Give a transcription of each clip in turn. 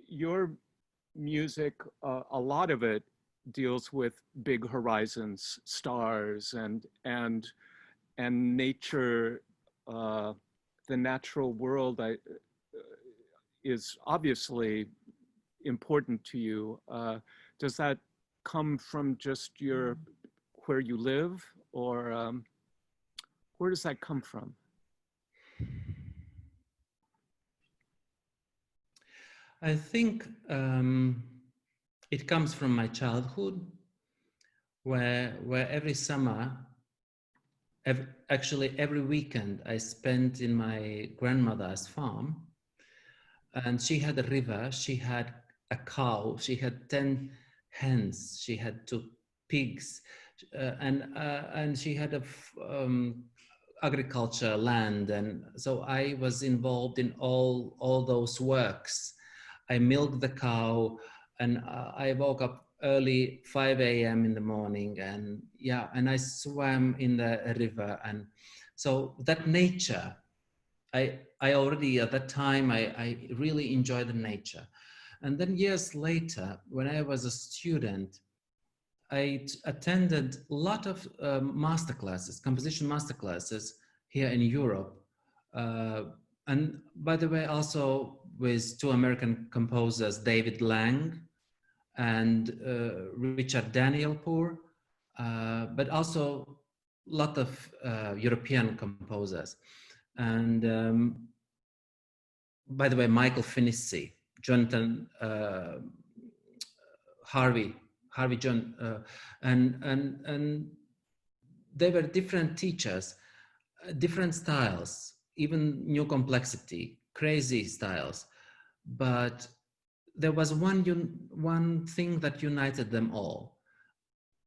your music, a lot of it deals with big horizons, stars, and nature. The natural world is obviously important to you. Does that come from just where you live, or where does that come from? I think it comes from my childhood, where every summer, actually every weekend, I spent in my grandmother's farm, and she had a river, she had a cow, she had 10 hens, she had 2 pigs, and she had a agriculture land, and so I was involved in all those works. I milked the cow, and I woke up early, 5 a.m. in the morning, and yeah, and I swam in the river, and so that nature, I already at that time I really enjoyed the nature. And then years later, when I was a student, I attended a lot of masterclasses, composition masterclasses here in Europe. And by the way, also with 2 American composers, David Lang and Richard Danielpour, but also a lot of European composers. And by the way, Michael Finnissy, Jonathan Harvey John, and they were different teachers, different styles, even new complexity, crazy styles. But there was one thing that united them all.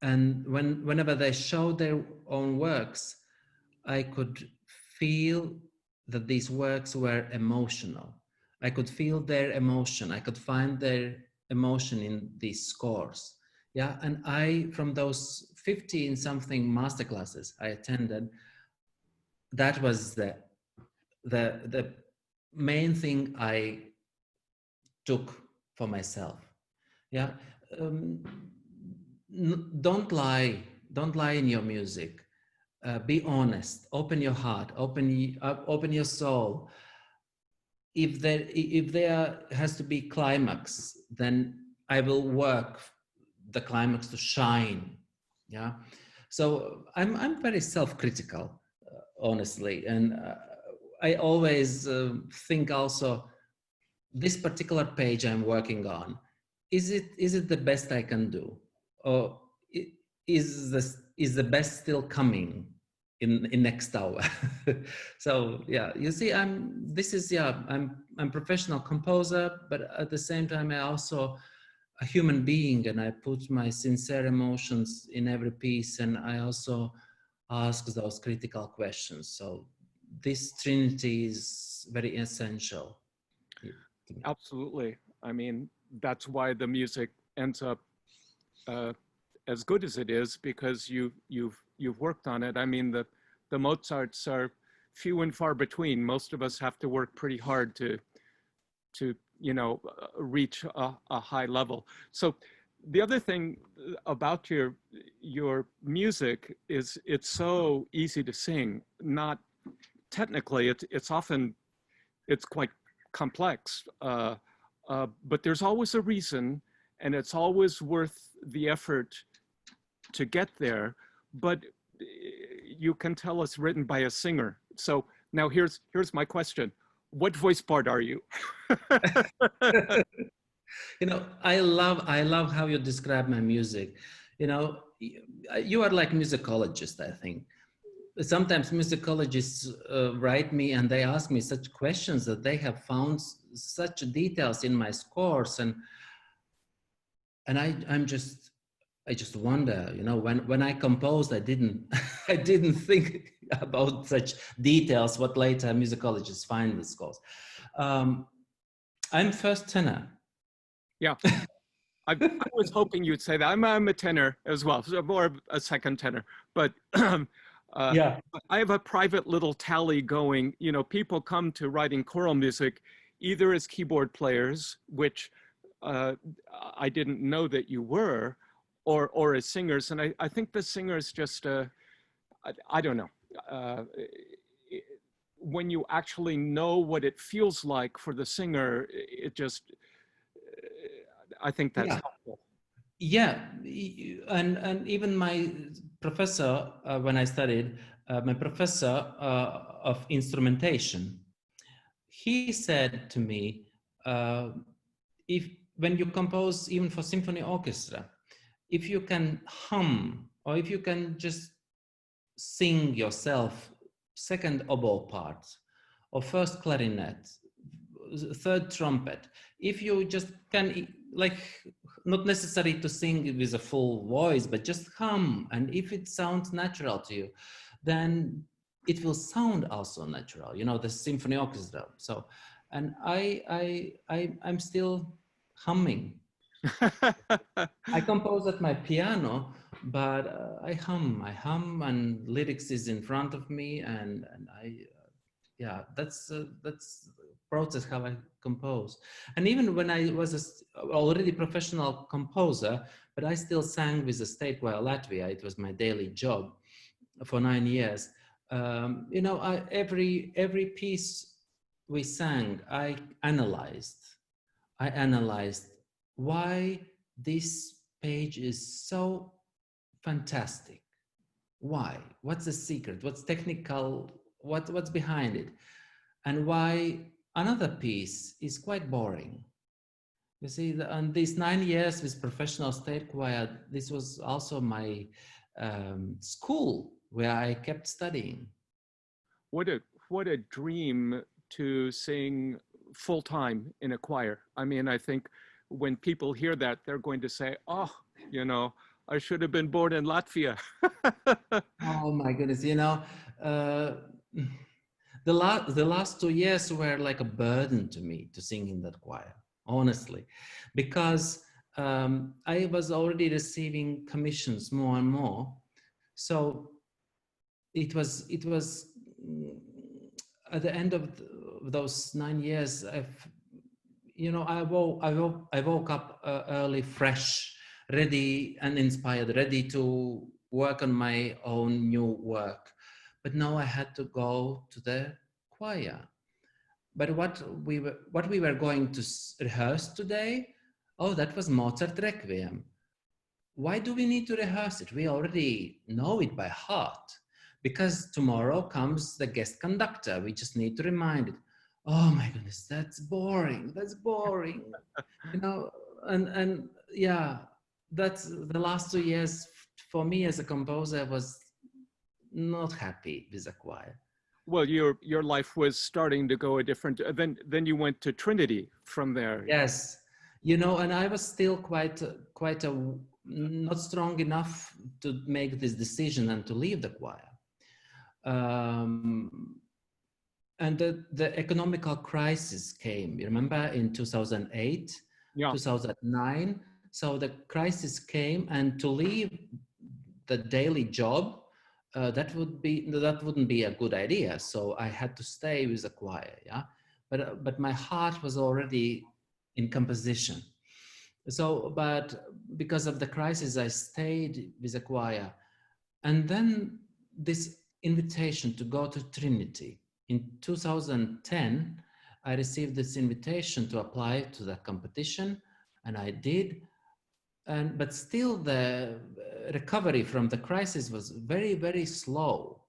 And whenever they showed their own works, I could feel that these works were emotional. I could feel their emotion. I could find their emotion in these scores. Yeah, and I, from those 15 something masterclasses I attended, that was the main thing I took for myself. Yeah, don't lie in your music. Be honest. Open your heart. Open your soul. If there has to be climax, then I will work the climax to shine. Yeah, so I'm very self-critical, honestly, and I always think also, this particular page I'm working on, is it the best I can do, or is the best still coming in next hour? So yeah, you see, I'm a professional composer, but at the same time I also a human being, and I put my sincere emotions in every piece, and I also ask those critical questions. So this trinity is very essential. Absolutely. I mean, that's why the music ends up as good as it is, because you've worked on it. I mean, the Mozarts are few and far between. Most of us have to work pretty hard to reach a high level. So the other thing about your music is it's so easy to sing. Not technically, it's quite complex, but there's always a reason, and it's always worth the effort to get there. But you can tell it's written by a singer. So now here's my question. What voice part are you? I love how you describe my music. You are like musicologist, I think. Sometimes musicologists write me and they ask me such questions that they have found such details in my scores, and I just wonder, when I composed, I didn't think about such details, what later musicologists find in the scores. I'm first tenor. Yeah, I was hoping you'd say that. I'm a tenor as well, so more a second tenor. But yeah, I have a private little tally going. People come to writing choral music either as keyboard players, which uh, I didn't know that you were, or as singers. And I think the singers just, I don't know, uh, when you actually know what it feels like for the singer, it just, I think that's Yeah. helpful. Yeah, and even my professor, when I studied, my professor of instrumentation, he said to me, uh, if when you compose even for symphony orchestra, if you can hum or if you can just sing yourself second oboe part or first clarinet, third trumpet, if you just can, like, not necessary to sing with a full voice, but just hum, and if it sounds natural to you, then it will sound also natural, you know, the symphony orchestra. So, and I'm still humming. I compose at my piano, but I hum, and lyrics is in front of me, and yeah, that's process how I compose. And even when I was already professional composer, but I still sang with the state choir Latvia. It was my daily job for 9 years. You know, every piece we sang, I analyzed why this page is so fantastic. Why? What's the secret? What's technical? What's behind it? And why another piece is quite boring. You see, and these 9 years with professional state choir, this was also my school where I kept studying. What a dream to sing full time in a choir. I mean, I think when people hear that, they're going to say, "Oh, you know, I should have been born in Latvia." Oh my goodness, you know, uh, the last 2 years were like a burden to me to sing in that choir, honestly, because I was already receiving commissions more and more. So it was at the end of those 9 years, you know, I woke up early, fresh, ready and inspired, ready to work on my own new work. But now I had to go to the choir. But what we were going to rehearse today, oh, that was Mozart Requiem. Why do we need to rehearse it? We already know it by heart. Because tomorrow comes the guest conductor. We just need to remind it. Oh my goodness, that's boring. That's boring. You know, and yeah, that's the last 2 years for me as a composer was not happy with the choir. Well, your life was starting to go a different. Then you went to Trinity from there. Yes, you know, and I was still quite not strong enough to make this decision and to leave the choir. Um, and the economical crisis came, you remember, in 2008, Yeah. 2009. So the crisis came, and to leave the daily job, that wouldn't be a good idea. So I had to stay with the choir, yeah. But my heart was already in composition. So, but because of the crisis, I stayed with the choir, and then this invitation to go to Trinity. In 2010, I received this invitation to apply to the competition, and I did. But still, the recovery from the crisis was very, very slow.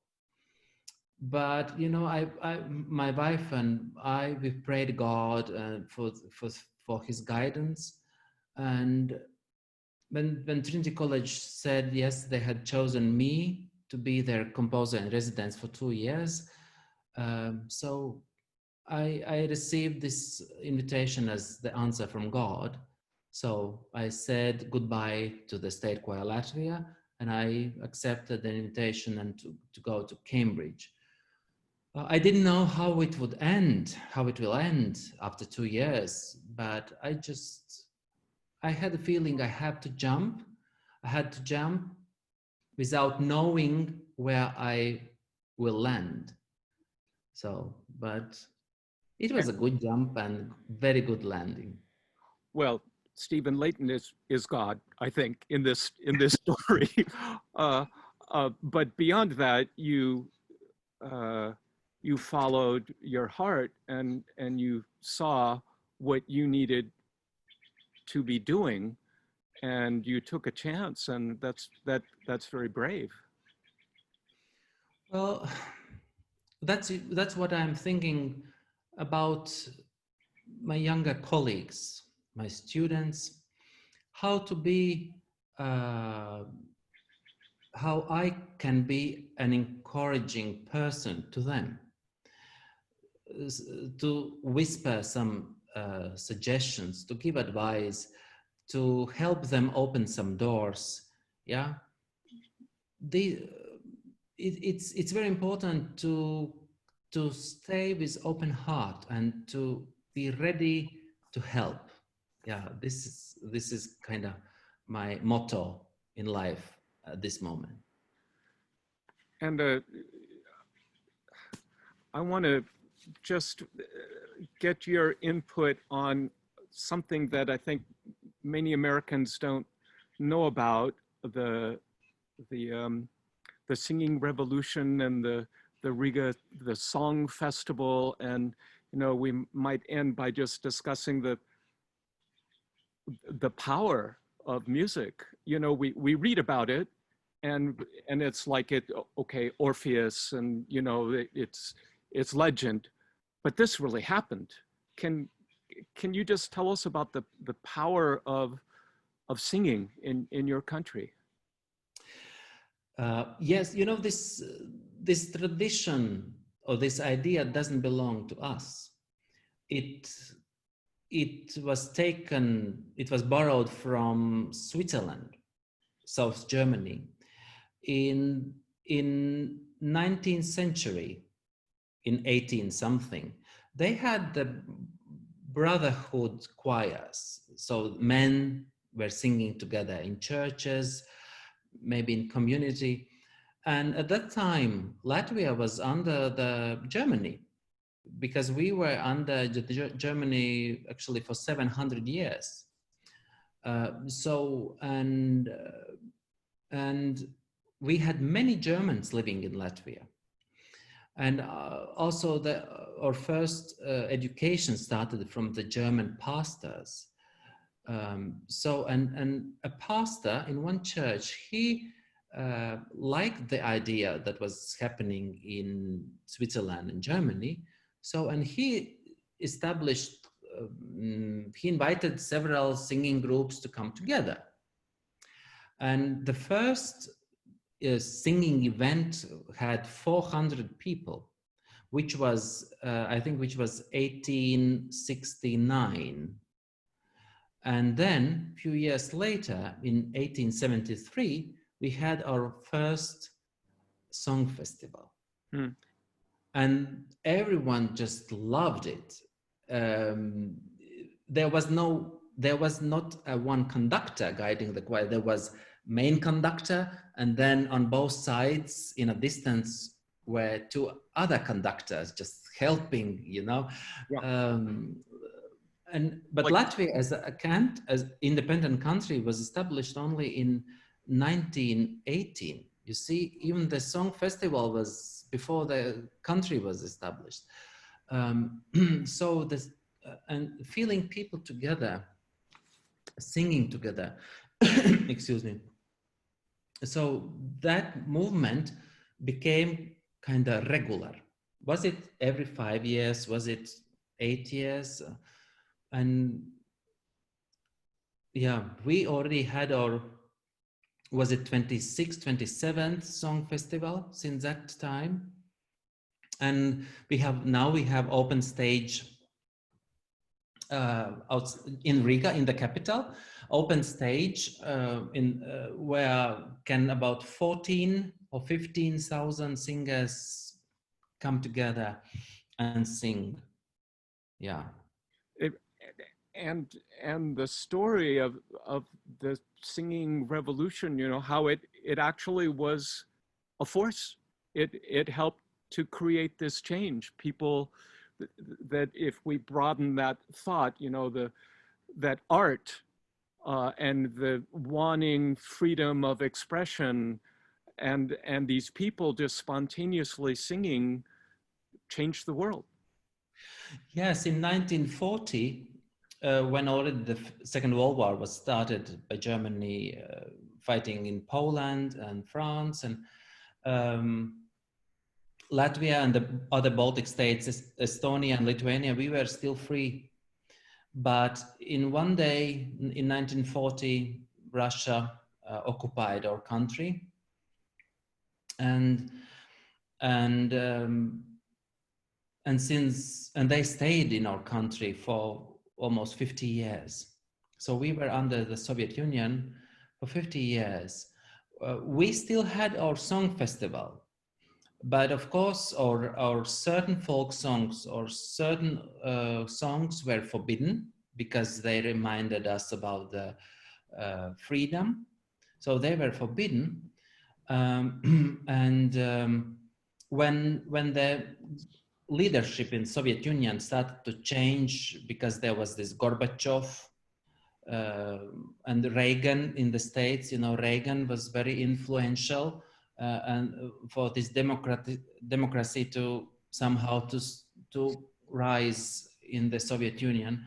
But you know, my wife and I, we prayed God for His guidance, and when Trinity College said yes, they had chosen me to be their composer in residence for 2 years. So I received this invitation as the answer from God. So I said goodbye to the State Choir Latvia, and I accepted the invitation and to go to Cambridge. I didn't know how it would end, how it will end after 2 years, but I had a feeling I had to jump. I had to jump without knowing where I will land. So, but it was a good jump and very good landing. Well, Stephen Layton is God, I think, in this story. But beyond that, you followed your heart and you saw what you needed to be doing, and you took a chance, and that's very brave. Well, that's what I'm thinking about my younger colleagues, my students, how to be, how I can be an encouraging person to them, to whisper some suggestions, to give advice, to help them open some doors. Yeah, it's very important to stay with open heart and to be ready to help. Yeah, this is kind of my motto in life at this moment. And I want to just get your input on something that I think many Americans don't know about, the singing revolution and the Riga, the song festival. And we might end by just discussing the power of music. We read about it, and it's like okay, Orpheus, and it's legend, but this really happened. Can you just tell us about the power of singing in your country? Yes, this tradition or this idea doesn't belong to us. It was borrowed from Switzerland, South Germany, in 19th century, in 18 something. They had the brotherhood choirs, so men were singing together in churches, maybe in community. And at that time, Latvia was under the Germany, because we were under Germany actually for 700 years. And we had many Germans living in Latvia. And also our first education started from the German pastors. And a pastor in one church, he liked the idea that was happening in Switzerland and Germany. And he established, he invited several singing groups to come together. And the first singing event had 400 people, which was, I think, 1869. And then a few years later, in 1873, we had our first song festival. And everyone just loved it. There was not a one conductor guiding the choir. There was main conductor, and then on both sides, in a distance, were two other conductors just helping, Yeah. But Latvia as independent country was established only in 1918. You see, even the song festival was before the country was established. So this and feeling people together, singing together, excuse me. So that movement became kind of regular. Was it every 5 years? Was it 8 years? And yeah, we already had our, was it 26th, 27th song festival since that time. And we have open stage out in Riga, in the capital, open stage where can about 14 or 15,000 singers come together and sing. Yeah. And the story of the singing revolution, how it actually was a force. It helped to create this change. People, that if we broaden that thought, that art and the wanting freedom of expression, and these people just spontaneously singing changed the world. Yes, in 1940, when already the Second World War was started by Germany fighting in Poland and France and Latvia and the other Baltic states, Estonia and Lithuania, we were still free. But in one day, in 1940, Russia occupied our country, and they stayed in our country for almost 50 years. So we were under the Soviet Union for 50 years. We still had our song festival, but of course our certain folk songs or certain songs were forbidden because they reminded us about the freedom. So they were forbidden. When the leadership in Soviet Union started to change because there was this Gorbachev and Reagan in the States, Reagan was very influential and for this democracy to somehow to rise in the Soviet Union.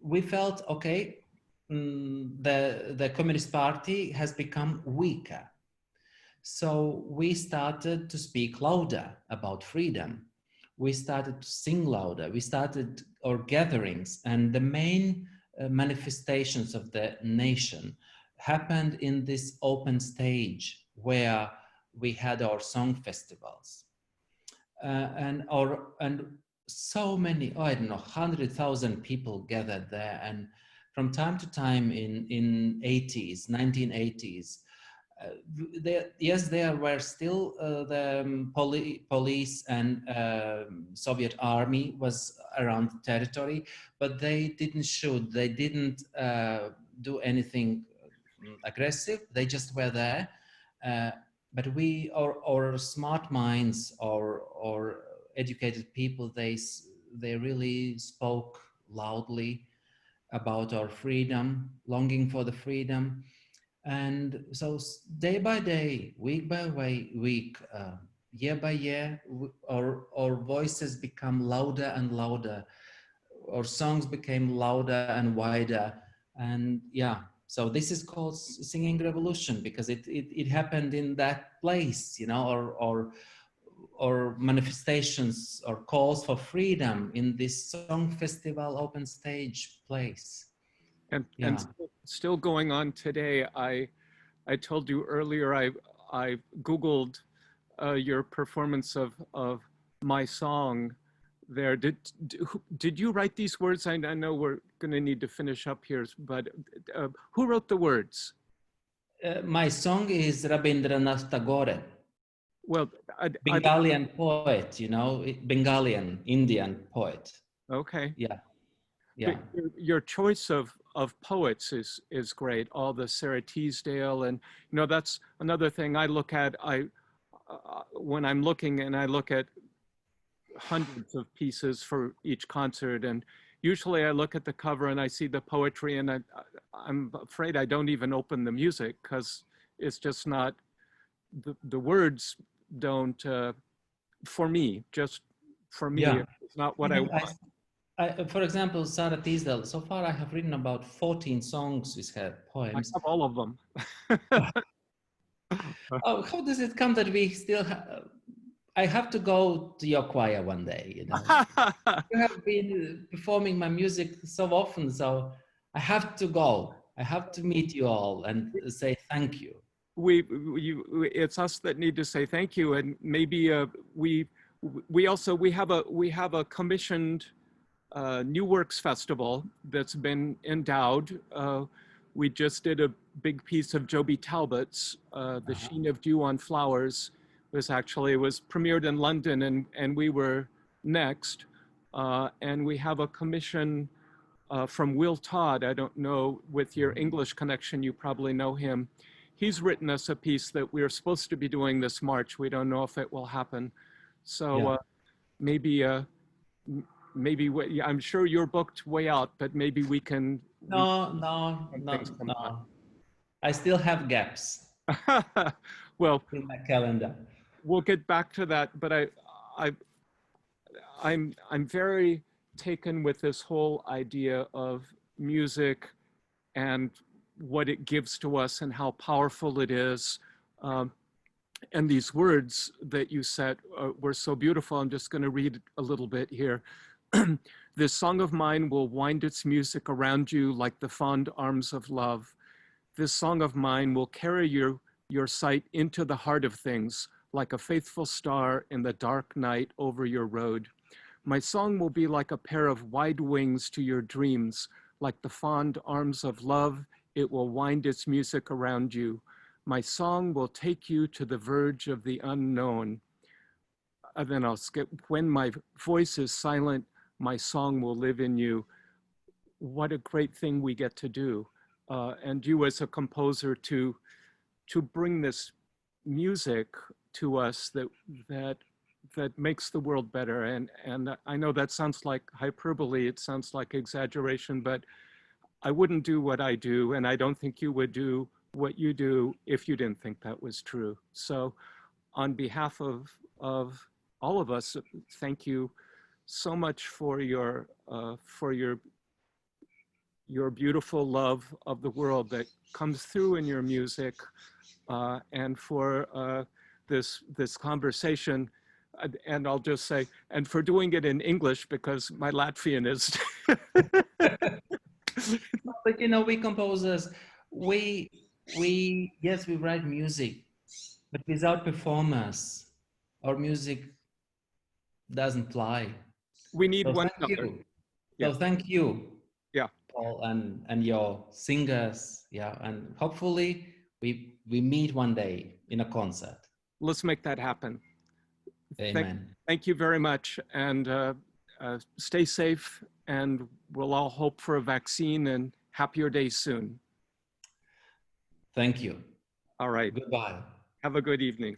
We felt, okay, the Communist Party has become weaker. So we started to speak louder about freedom. We started to sing louder. We started our gatherings, and the main manifestations of the nation happened in this open stage where we had our song festivals. And so many, I don't know, 100,000 people gathered there. And from time to time in 1980s, there were still the police and Soviet army was around the territory, but they didn't shoot, they didn't do anything aggressive, they just were there. But our smart minds, our educated people, they really spoke loudly about our freedom, longing for the freedom. And so day by day, week by week, year by year, our voices become louder and louder. Our songs became louder and wider. And yeah, so this is called singing revolution because it happened in that place, or manifestations or calls for freedom in this song festival open stage place. And still going on today. I told you earlier, I Googled your performance of my song there. Did you write these words? I know we're going to need to finish up here, but who wrote the words? My song is Rabindranath Tagore. Well, Bengalian poet, Bengalian Indian poet. Okay. Yeah. Your choice of poets is great. All the Sarah Teasdale, and that's another thing I look at. When I'm looking, and I look at hundreds of pieces for each concert, and usually I look at the cover and I see the poetry, and I'm afraid I don't even open the music because it's just not the words don't for me. Just for me, it's not what I want. For example, Sarah Teasdale, so far I have written about 14 songs with her poems. I have all of them. Oh, how does it come that we still I have to go to your choir one day, You have been performing my music so often, so I have to go. I have to meet you all and say thank you. It's us that need to say thank you, and maybe we have a commissioned New Works Festival that's been endowed. We just did a big piece of Joby Talbot's, The Sheen of Dew on Flowers. Was premiered in London, and we were next. And we have a commission from Will Todd. I don't know, with your English connection, you probably know him. He's written us a piece that we're supposed to be doing this March. We don't know if it will happen. So maybe I'm sure you're booked way out, but maybe we can No, when no, things come no. I still have gaps by. Well, in my calendar. we'll get back to that, but I, I'm very taken with this whole idea of music and what it gives to us and how powerful it is. Um, and these words that you said were so beautiful. I'm just going to read a little bit here. This song of mine will wind its music around you like the fond arms of love. This song of mine will carry your sight into the heart of things like a faithful star in the dark night over your road. My song will be like a pair of wide wings to your dreams, like the fond arms of love. It will wind its music around you. My song will take you to the verge of the unknown. And then I'll skip. When my voice is silent, my song will live in you. What a great thing we get to do. And you as a composer to bring this music to us that makes the world better. And I know that sounds like hyperbole, it sounds like exaggeration, but I wouldn't do what I do, and I don't think you would do what you do if you didn't think that was true. So on behalf of all of us, thank you so much for your beautiful love of the world that comes through in your music, and for this conversation. And I'll just say, and for doing it in English because my Latvian is. But you know, we composers, yes, we write music, but without performers, our music doesn't fly. We need So one thank another. you. Yeah. So thank you, Yeah. Paul, and your singers. Yeah, and hopefully we meet one day in a concert. Let's make that happen. Amen. Thank you very much, and stay safe, and we'll all hope for a vaccine and happier days soon. Thank you. All right. Goodbye. Have a good evening.